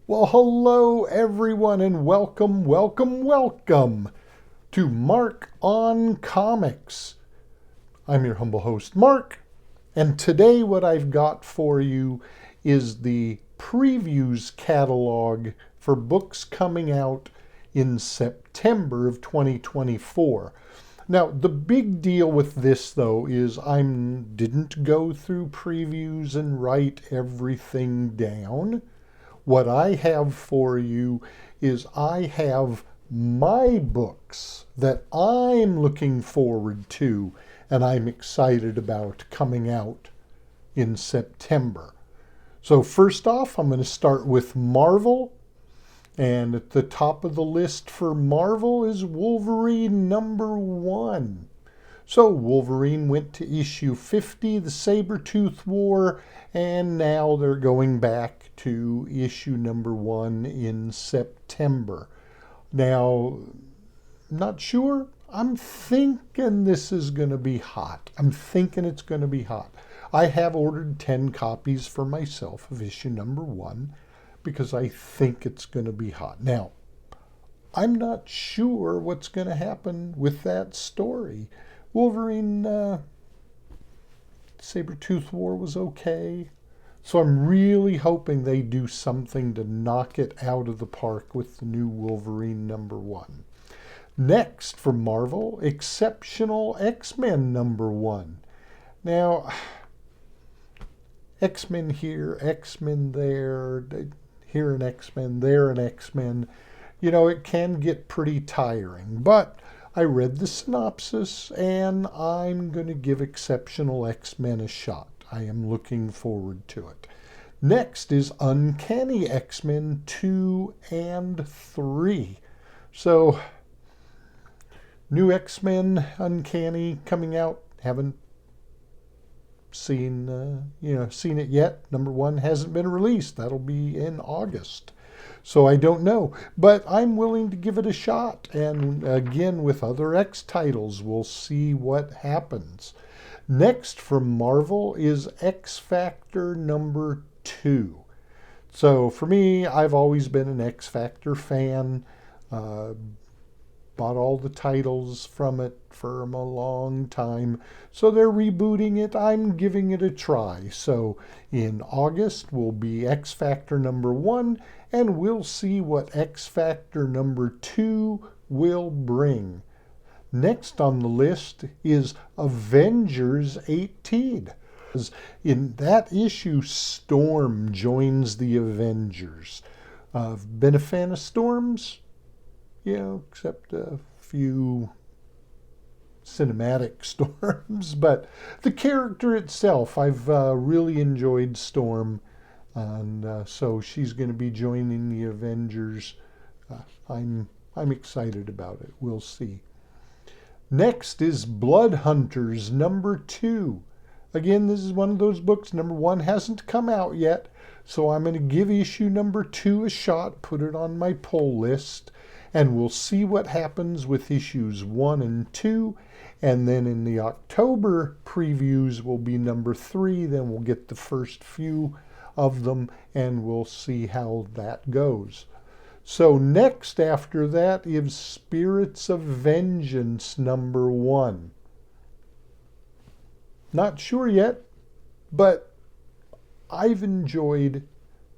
Well, hello everyone and welcome to Mark on Comics. I'm your humble host, Mark, and today what I've got for you is the previews catalog for books coming out in September of 2024. Now, the big deal with this, though, is I didn't go through previews and write everything down. What I have for you is I have my books that I'm looking forward to and I'm excited about coming out in September. So first off, I'm going to start with Marvel. And at the top of the list for Marvel is Wolverine #1. So Wolverine went to issue 50, the Sabretooth War, and now they're going back to issue #1 in September. Now, not sure. I'm thinking this is going to be hot. I'm thinking it's going to be hot. I have ordered 10 copies for myself of issue #1 because I think it's going to be hot. Now, I'm not sure what's going to happen with that story. Wolverine Sabretooth War was okay. So I'm really hoping they do something to knock it out of the park with the new Wolverine #1. Next for Marvel, Exceptional X-Men #1. Now, X-Men here, X-Men there, here an X-Men, there an X-Men. You know, it can get pretty tiring, but I read the synopsis and I'm going to give Exceptional X-Men a shot. I am looking forward to it. Next is Uncanny X-Men 2 and 3. So, new X-Men Uncanny coming out. Haven't seen it yet. #1 hasn't been released. That'll be in August. So I don't know, but I'm willing to give it a shot. And again, with other X titles, we'll see what happens. Next from Marvel is X Factor #2. So for me, I've always been an X Factor fan. Bought all the titles from it for a long time. So they're rebooting it. I'm giving it a try. So in August will be X Factor #1, and we'll see what X Factor #2 will bring. Next on the list is Avengers 18. In that issue, Storm joins the Avengers. I've been a fan of Storm's, except a few cinematic Storms. But the character itself, I've really enjoyed Storm. And so she's going to be joining the Avengers. I'm excited about it. We'll see. Next is Blood Hunters #2. Again, this is one of those books. #1 hasn't come out yet. So I'm going to give issue #2 a shot, put it on my pull list. And we'll see what happens with issues 1 and 2. And then in the October previews will be #3. Then we'll get the first few of them and we'll see how that goes. So next after that is Spirits of Vengeance #1. Not sure yet, but I've enjoyed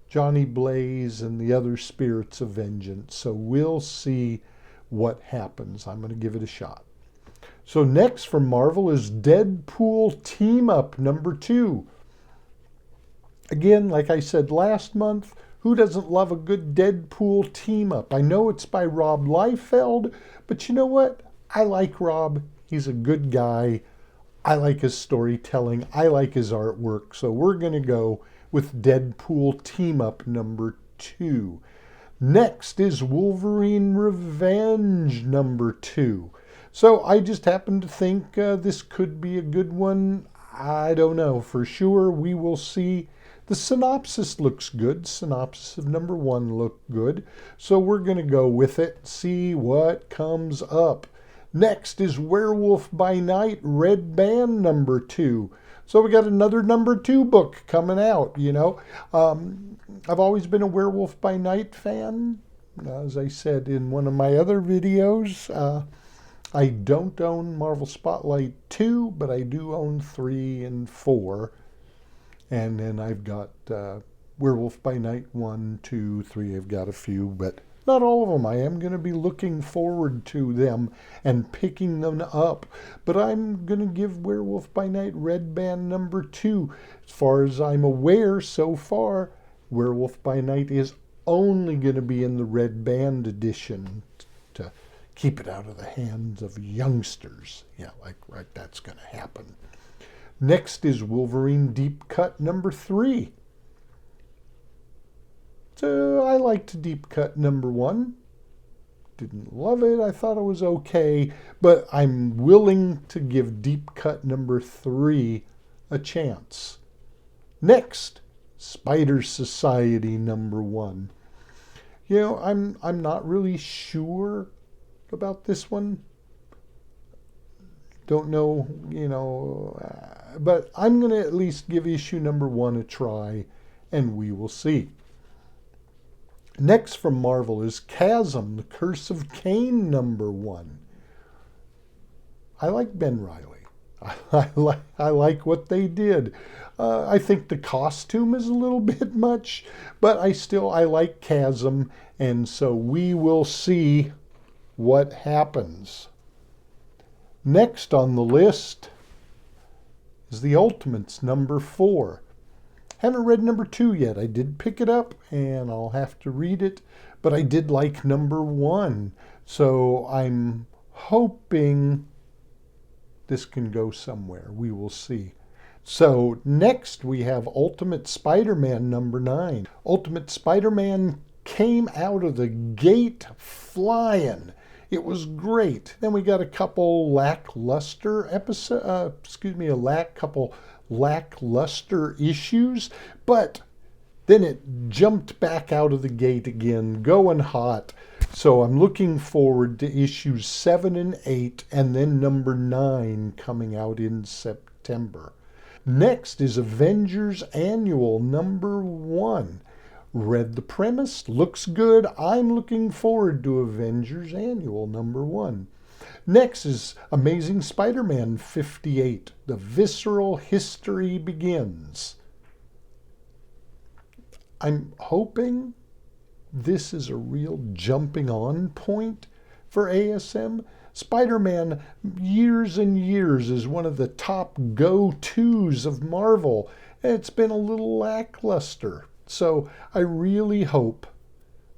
Johnny Blaze and the other Spirits of Vengeance. So we'll see what happens. I'm going to give it a shot. So next from Marvel is Deadpool Team Up #2. Again, like I said last month, who doesn't love a good Deadpool team up? I know it's by Rob Liefeld, but you know what? I like Rob. He's a good guy. I like his storytelling. I like his artwork. So we're going to go with Deadpool Team Up #2. Next is Wolverine Revenge #2. So I just happen to think this could be a good one. I don't know for sure. We will see. The synopsis looks good. Synopsis of #1 looked good. So we're going to go with it, see what comes up. Next is Werewolf by Night Red Band #2. So we got another number 2 book coming out, I've always been a Werewolf by Night fan. As I said in one of my other videos, I don't own Marvel Spotlight 2, but I do own 3 and 4. And then I've got Werewolf by Night 1, 2, 3. I've got a few, but not all of them. I am going to be looking forward to them and picking them up. But I'm going to give Werewolf by Night Red Band number 2. As far as I'm aware so far, Werewolf by Night is only going to be in the Red Band edition to keep it out of the hands of youngsters. Yeah, right, that's going to happen. Next is Wolverine Deep Cut number 3. So I liked Deep Cut number 1. Didn't love it. I thought it was okay. But I'm willing to give Deep Cut number 3 a chance. Next, Spider Society number 1. I'm not really sure about this one. Don't know, but I'm going to at least give issue number 1 a try, and we will see. Next from Marvel is Chasm, The Curse of Cain number 1. I like Ben Reilly. I like what they did. I think the costume is a little bit much, but I like Chasm, and so we will see what happens. Next on the list is the Ultimates number 4. Haven't read number 2 yet. I did pick it up, and I'll have to read it, but I did like number 1. So I'm hoping this can go somewhere. We will see. So next we have Ultimate Spider-Man number 9. Ultimate Spider-Man came out of the gate flying. It was great. Then we got a couple lackluster issues, but then it jumped back out of the gate again, going hot. So I'm looking forward to issues 7 and 8, and then number 9 coming out in September. Next is Avengers Annual number 1. Read the premise, looks good. I'm looking forward to Avengers Annual number 1. Next is Amazing Spider-Man 58. The Visceral History Begins. I'm hoping this is a real jumping on point for ASM. Spider-Man, years and years, is one of the top go-tos of Marvel. It's been a little lackluster. So I really hope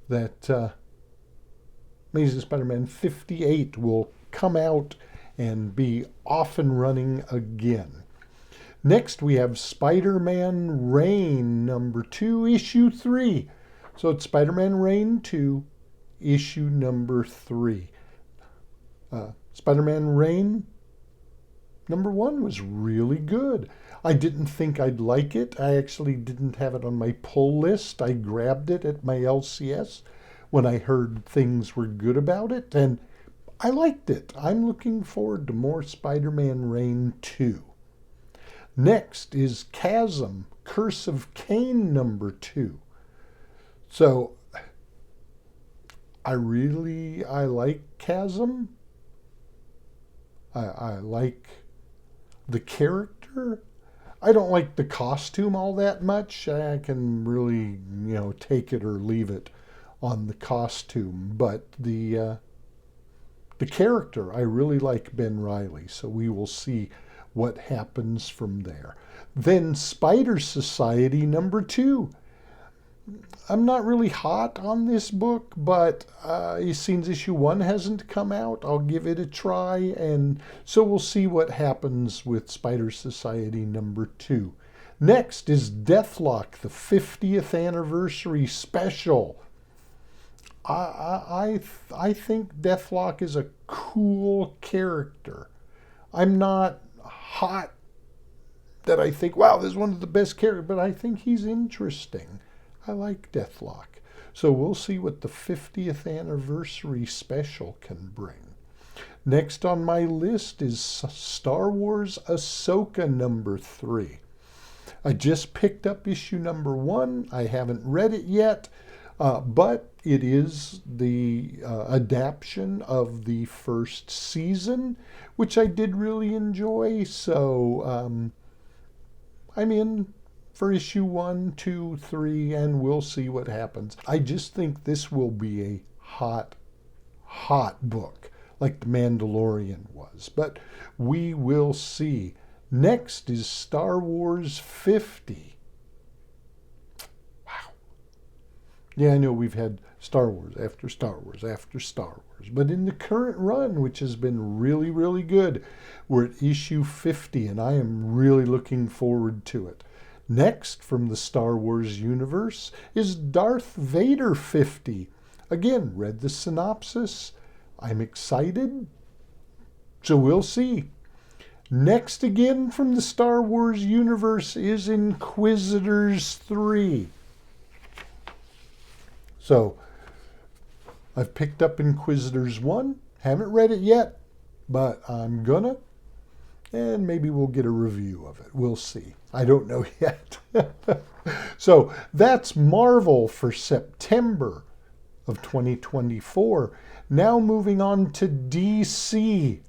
that Amazing Spider-Man 58 will come out and be off and running again. Next we have Spider-Man Reign number 2, issue 3. So it's Spider-Man Reign 2, issue number 3. Spider-Man Reign number 1 was really good. I didn't think I'd like it. I actually didn't have it on my pull list. I grabbed it at my LCS when I heard things were good about it, and I liked it. I'm looking forward to more Spider-Man Reign 2. Next is Chasm, Curse of Cain number 2. So I like Chasm. I like the character. I don't like the costume all that much. I can really, take it or leave it on the costume. But the character, I really like Ben Reilly. So we will see what happens from there. Then Spider Society number 2. I'm not really hot on this book, but since issue 1 hasn't come out, I'll give it a try, and so we'll see what happens with Spider Society number 2. Next is Deathlock, the 50th anniversary special. I think Deathlock is a cool character. I'm not hot that I think, wow, this is one of the best characters, but I think he's interesting. I like Deathlock. So we'll see what the 50th anniversary special can bring. Next on my list is Star Wars Ahsoka number 3. I just picked up issue number 1. I haven't read it yet, but it is the adaptation of the first season, which I did really enjoy. So I'm in for issue 1, 2, 3, and we'll see what happens. I just think this will be a hot book, like The Mandalorian was, but we will see. Next is Star Wars 50. Wow. Yeah, I know we've had Star Wars after Star Wars after Star Wars, but in the current run, which has been really, really good, we're at issue 50, and I am really looking forward to it. Next, from the Star Wars universe, is Darth Vader 50. Again, read the synopsis. I'm excited, so we'll see. Next, again from the Star Wars universe, is Inquisitors 3. So, I've picked up Inquisitors 1. Haven't read it yet, but I'm gonna. And maybe we'll get a review of it. We'll see. I don't know yet. So, that's Marvel for September of 2024. Now moving on to DC.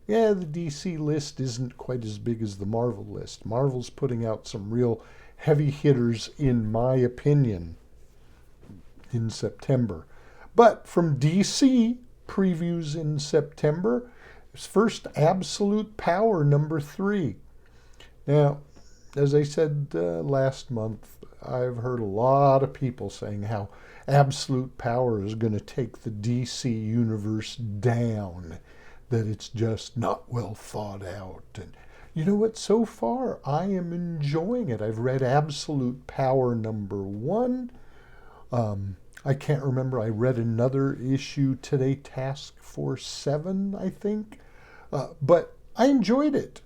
Yeah, the DC list isn't quite as big as the Marvel list. Marvel's putting out some real heavy hitters, in my opinion, in September. But from DC, previews in September, first Absolute Power number 3. Now, as I said last month, I've heard a lot of people saying how Absolute Power is going to take the DC universe down, that it's just not well thought out. And you know what? So far, I am enjoying it. I've read Absolute Power number 1. I can't remember. I read another issue today, Task Force 7, I think. But I enjoyed it.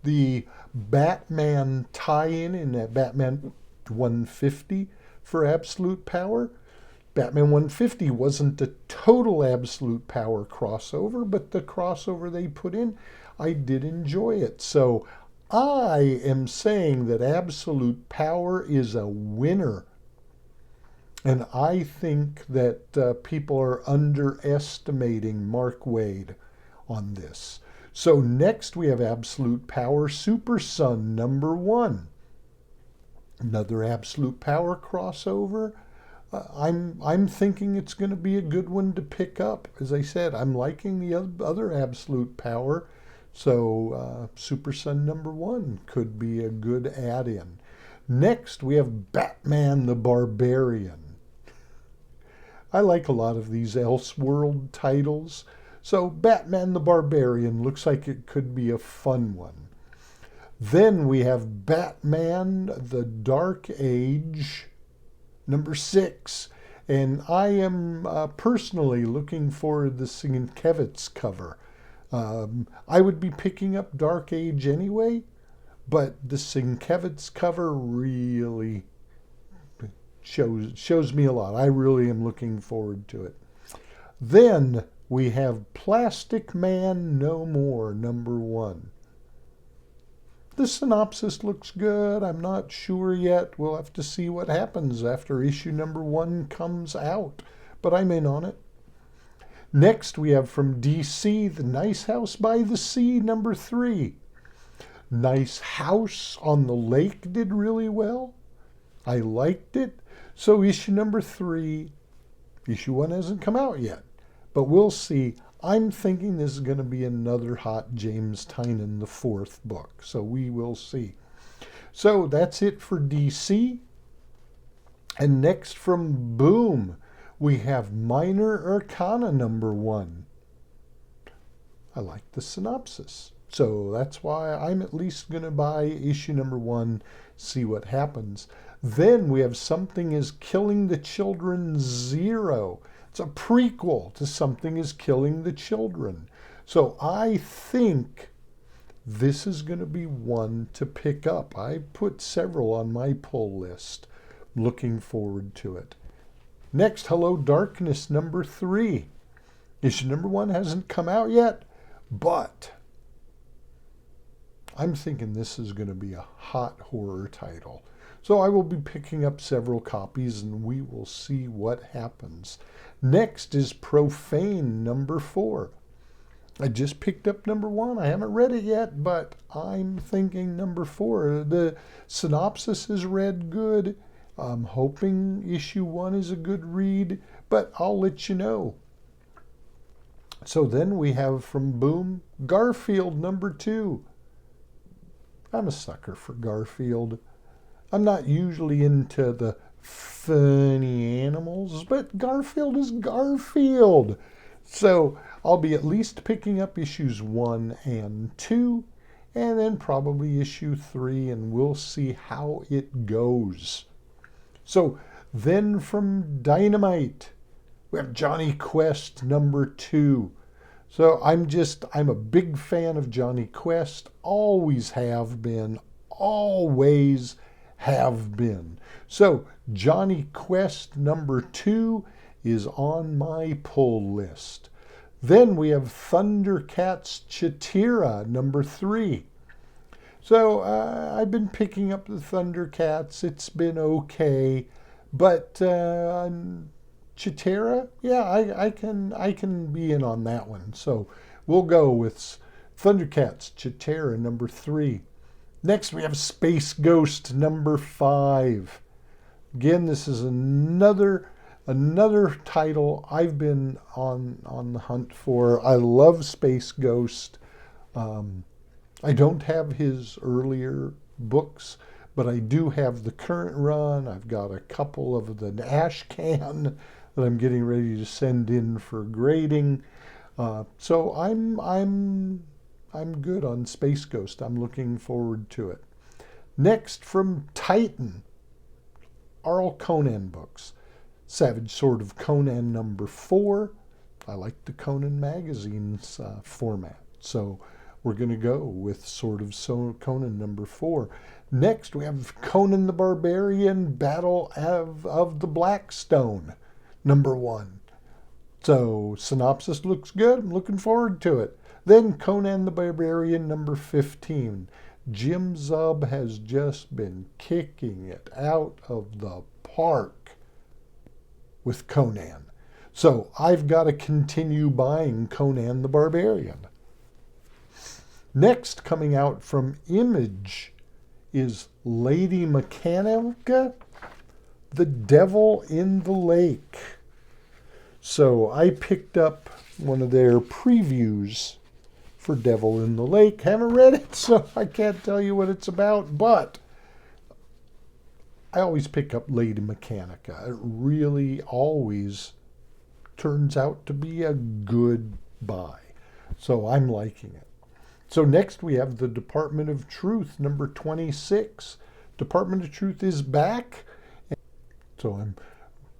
The Batman tie-in that Batman 150 for Absolute Power. Batman 150 wasn't a total Absolute Power crossover, but the crossover they put in, I did enjoy it. So I am saying that Absolute Power is a winner. And I think that people are underestimating Mark Waid on this. So next we have Absolute Power Super Son number 1. Another Absolute Power crossover. I'm thinking it's going to be a good one to pick up. As I said, I'm liking the other Absolute Power. So Super Son number 1 could be a good add-in. Next we have Batman the Barbarian. I like a lot of these Elseworld titles. So Batman the Barbarian looks like it could be a fun one. Then we have Batman the Dark Age number 6. And I am personally looking for the Sienkiewicz cover. I would be picking up Dark Age anyway, but the Sienkiewicz cover really shows me a lot. I really am looking forward to it. Then we have Plastic Man No More, number 1. The synopsis looks good. I'm not sure yet. We'll have to see what happens after issue number 1 comes out, but I'm in on it. Next, we have from DC, The Nice House by the Sea, number 3. Nice House on the Lake did really well. I liked it. So issue number 3, issue 1 hasn't come out yet, but we'll see. I'm thinking this is going to be another hot James Tynion, the 4th book, so we will see. So that's it for DC. And next from Boom, we have Minor Arcana number 1. I like the synopsis, so that's why I'm at least going to buy issue number 1, see what happens. Then we have Something is Killing the Children 0. It's a prequel to Something is Killing the Children. So I think this is going to be one to pick up. I put several on my pull list. Looking forward to it. Next, Hello Darkness number 3. Issue number 1 hasn't come out yet, but I'm thinking this is going to be a hot horror title. So I will be picking up several copies and we will see what happens. Next is Profane number 4. I just picked up number 1. I haven't read it yet, but I'm thinking number 4. The synopsis is read good. I'm hoping issue 1 is a good read, but I'll let you know. So then we have from Boom, Garfield number 2. I'm a sucker for Garfield. I'm not usually into the funny animals, but Garfield is Garfield. So I'll be at least picking up issues 1 and 2, and then probably issue 3, and we'll see how it goes. So then from Dynamite, we have Johnny Quest number 2. So I'm a big fan of Johnny Quest, always have been, always have been. So Johnny Quest number 2 is on my pull list. Then we have Thundercats Chitira number 3. So I've been picking up the Thundercats. It's been okay, but Chitira, yeah, I can be in on that one. So we'll go with Thundercats Chitira number 3. Next we have Space Ghost number 5. Again, this is another title I've been on the hunt for. I love Space Ghost. I don't have his earlier books, but I do have the current run. I've got a couple of the ash can that I'm getting ready to send in for grading. So I'm good on Space Ghost. I'm looking forward to it. Next from Titan, Arl Conan books. Savage Sword of Conan number 4. I like the Conan magazine's format. So we're going to go with Sword of Conan number 4. Next we have Conan the Barbarian, Battle of the Blackstone number 1. So synopsis looks good. I'm looking forward to it. Then Conan the Barbarian number 15. Jim Zub has just been kicking it out of the park with Conan. So I've got to continue buying Conan the Barbarian. Next, coming out from Image, is Lady Mechanica, The Devil in the Lake. So I picked up one of their previews for Devil in the Lake. Haven't read it, so I can't tell you what it's about, but I always pick up Lady Mechanica. It really always turns out to be a good buy. So I'm liking it. So next we have the Department of Truth, number 26. Department of Truth is back. So I'm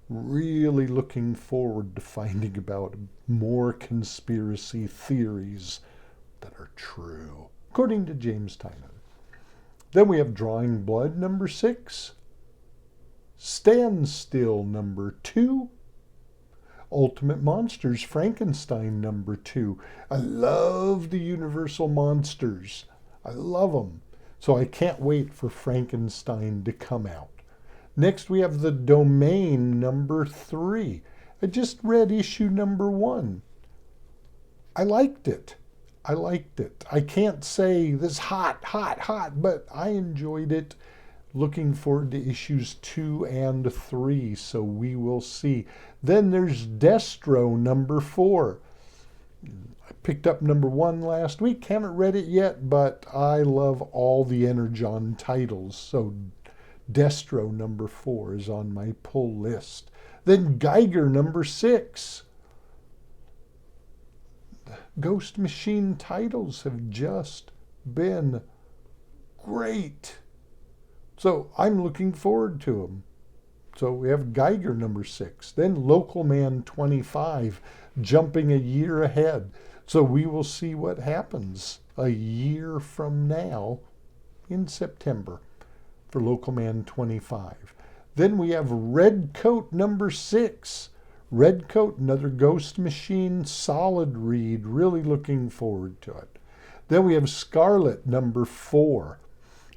really looking forward to finding about more conspiracy theories that are true, according to James Tynan. Then we have Drawing Blood, number 6. Stand Still, number 2. Ultimate Monsters, Frankenstein, number 2. I love the Universal Monsters. I love them. So I can't wait for Frankenstein to come out. Next we have The Domain, number 3. I just read issue number 1. I liked it. I can't say this hot, but I enjoyed it. Looking forward to issues 2 and 3, so we will see. Then there's Destro, number 4. I picked up number 1 last week. Haven't read it yet, but I love all the Energon titles. So Destro, number 4 is on my pull list. Then Geiger, number 6. Ghost Machine titles have just been great. So I'm looking forward to them. So we have Geiger number 6. Then Local Man 25, jumping a year ahead. So we will see what happens a year from now in September for Local Man 25. Then we have Red Coat number 6. Redcoat, another Ghost Machine, solid read, really looking forward to it. Then we have Scarlet, number 4.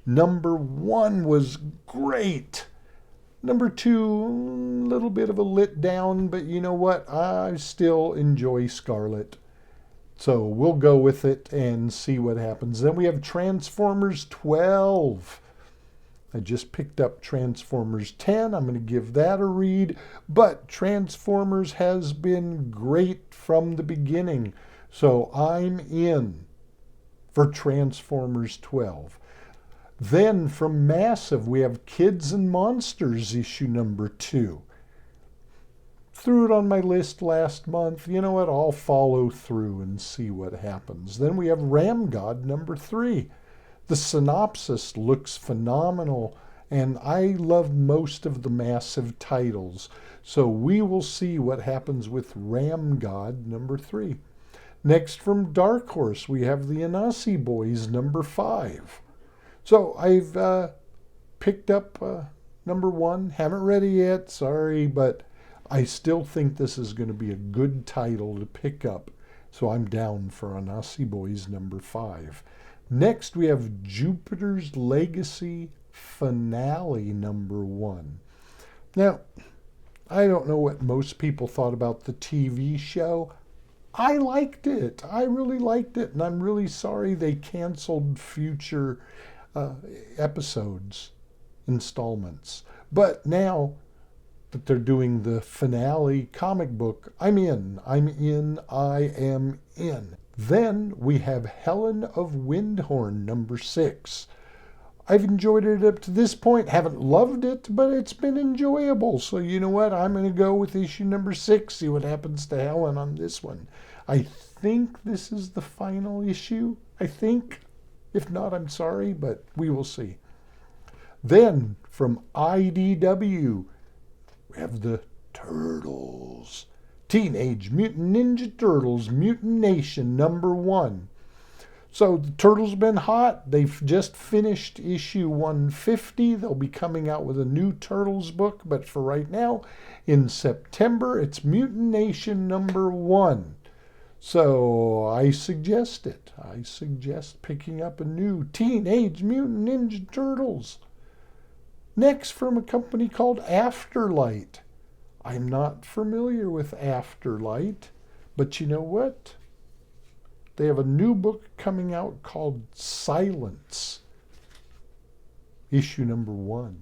Number 1 was great. Number 2, a little bit of a letdown, but you know what? I still enjoy Scarlet. So we'll go with it and see what happens. Then we have Transformers 12. I just picked up Transformers 10. I'm going to give that a read. But Transformers has been great from the beginning. So I'm in for Transformers 12. Then from Massive, we have Kids and Monsters, issue number 2. Threw it on my list last month. You know what? I'll follow through and see what happens. Then we have Ram God number 3. The synopsis looks phenomenal, and I love most of the Massive titles. So we will see what happens with Ram God number 3. Next from Dark Horse, we have the Anansi Boys number 5. So I've picked up number 1. Haven't read it yet, sorry, but I still think this is going to be a good title to pick up. So I'm down for Anansi Boys number 5. Next we have Jupiter's Legacy Finale number 1. Now, I don't know what most people thought about the TV show. I liked it. I really liked it, and I'm really sorry they canceled future episodes, installments. But now that they're doing the finale comic book, I'm in. I am in. Then we have Helen of Windhorn, number 6. I've enjoyed it up to this point. Haven't loved it, but it's been enjoyable. So you know what? I'm going to go with issue number 6, see what happens to Helen on this one. I think this is the final issue. I think. If not, I'm sorry, but we will see. Then, from IDW, we have the Turtles. Teenage Mutant Ninja Turtles Mutant Nation number 1. So the Turtles been hot. They've just finished issue 150. They'll be coming out with a new Turtles book, but for right now, in September, it's Mutant Nation number 1. So I suggest it. I suggest picking up a new Teenage Mutant Ninja Turtles. Next, from a company called Afterlight. I'm not familiar with Afterlight, but you know what? They have a new book coming out called Silence, issue number 1.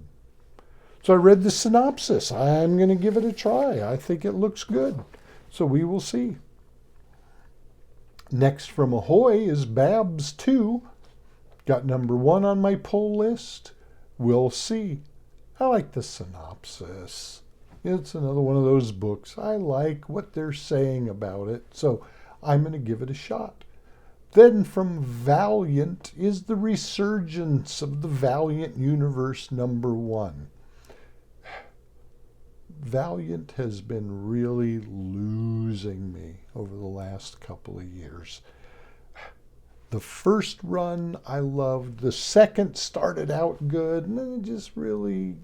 So I read the synopsis. I'm going to give it a try. I think it looks good. So we will see. Next from AHOY is Babs 2. Got number 1 on my pull list. We'll see. I like the synopsis. It's another one of those books. I like what they're saying about it, so I'm going to give it a shot. Then from Valiant is the resurgence of the Valiant universe number 1. Valiant has been really losing me over the last couple of years. The first run I loved. The second started out good, and then it just really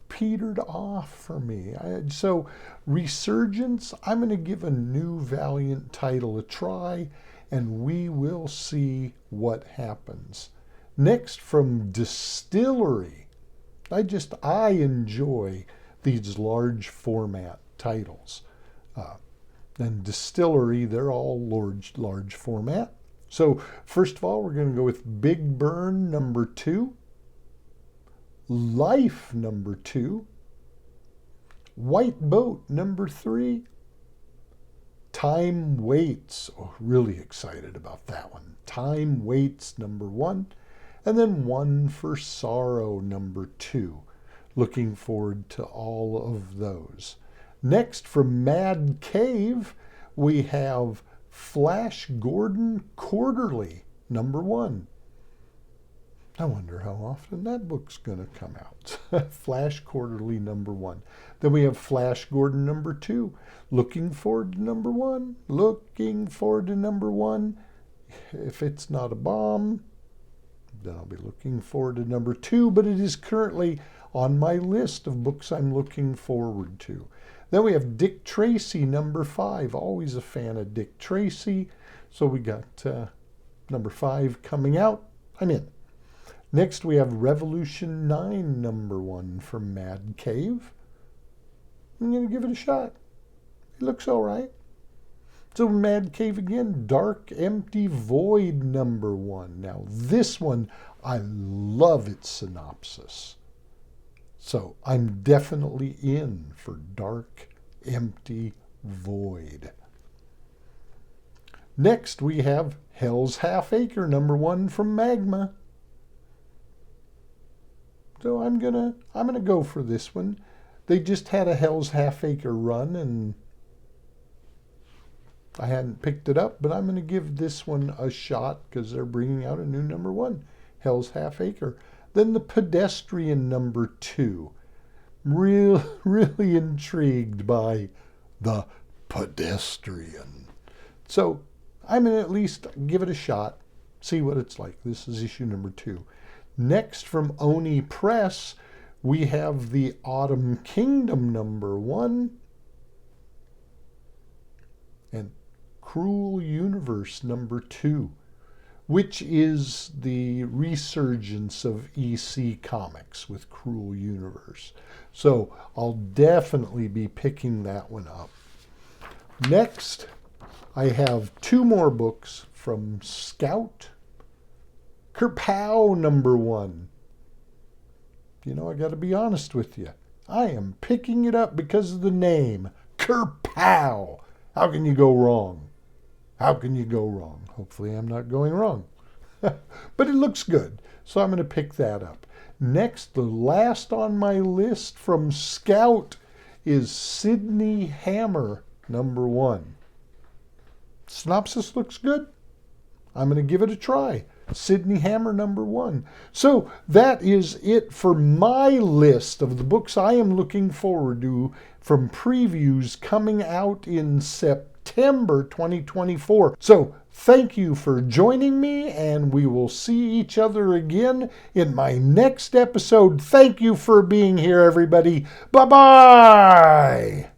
petered off for me. So resurgence, I'm going to give a new Valiant title a try, and we will see what happens. Next from Dstrly. I enjoy these large format titles. And Dstrly, they're all large format. So first of all, we're going to go with Big Burn number 2, Life number 2, White Boat number 3, Time Waits. Oh, really excited about that one. Time Waits number 1, and then One for Sorrow number 2. Looking forward to all of those. Next, from Mad Cave, we have Flash Gordon Quarterly, number 1. I wonder how often that book's going to come out. Flash Quarterly, number 1. Then we have Flash Gordon, number 2. Looking forward to number 1. Looking forward to number 1. If it's not a bomb, then I'll be looking forward to number 2, but it is currently on my list of books I'm looking forward to. Then we have Dick Tracy, number 5. Always a fan of Dick Tracy. So we got number 5 coming out. I'm in. Next we have Revolution 9, number 1 from Mad Cave. I'm going to give it a shot. It looks all right. So Mad Cave again, Dark Empty Void, number 1. Now this one, I love its synopsis. So I'm definitely in for Dark Empty Void. Next we have Hell's Half Acre, number 1 from Magma. So I'm gonna go for this one. They just had a Hell's Half Acre run and I hadn't picked it up, but I'm going to give this one a shot because they're bringing out a new number 1, Hell's Half Acre. Then the Pedestrian, number 2. Really intrigued by the Pedestrian. So I'm going to at least give it a shot, see what it's like. This is issue number 2. Next from ONI Press, we have the Autumn Kingdom, number 1. And Cruel Universe, number 2, which is the resurgence of EC Comics with Cruel Universe. So I'll definitely be picking that one up. Next, I have 2 more books from Scout. Kerpow, number 1. You know, I got to be honest with you. I am picking it up because of the name, Kerpow. How can you go wrong? How can you go wrong? Hopefully I'm not going wrong. But it looks good, so I'm going to pick that up. Next, the last on my list from Scout is Sydney Hammer, number 1. Synopsis looks good. I'm going to give it a try. Sydney Hammer, number 1. So that is it for my list of the books I am looking forward to from previews coming out in September 2024. So thank you for joining me, and we will see each other again in my next episode. Thank you for being here, everybody. Bye-bye.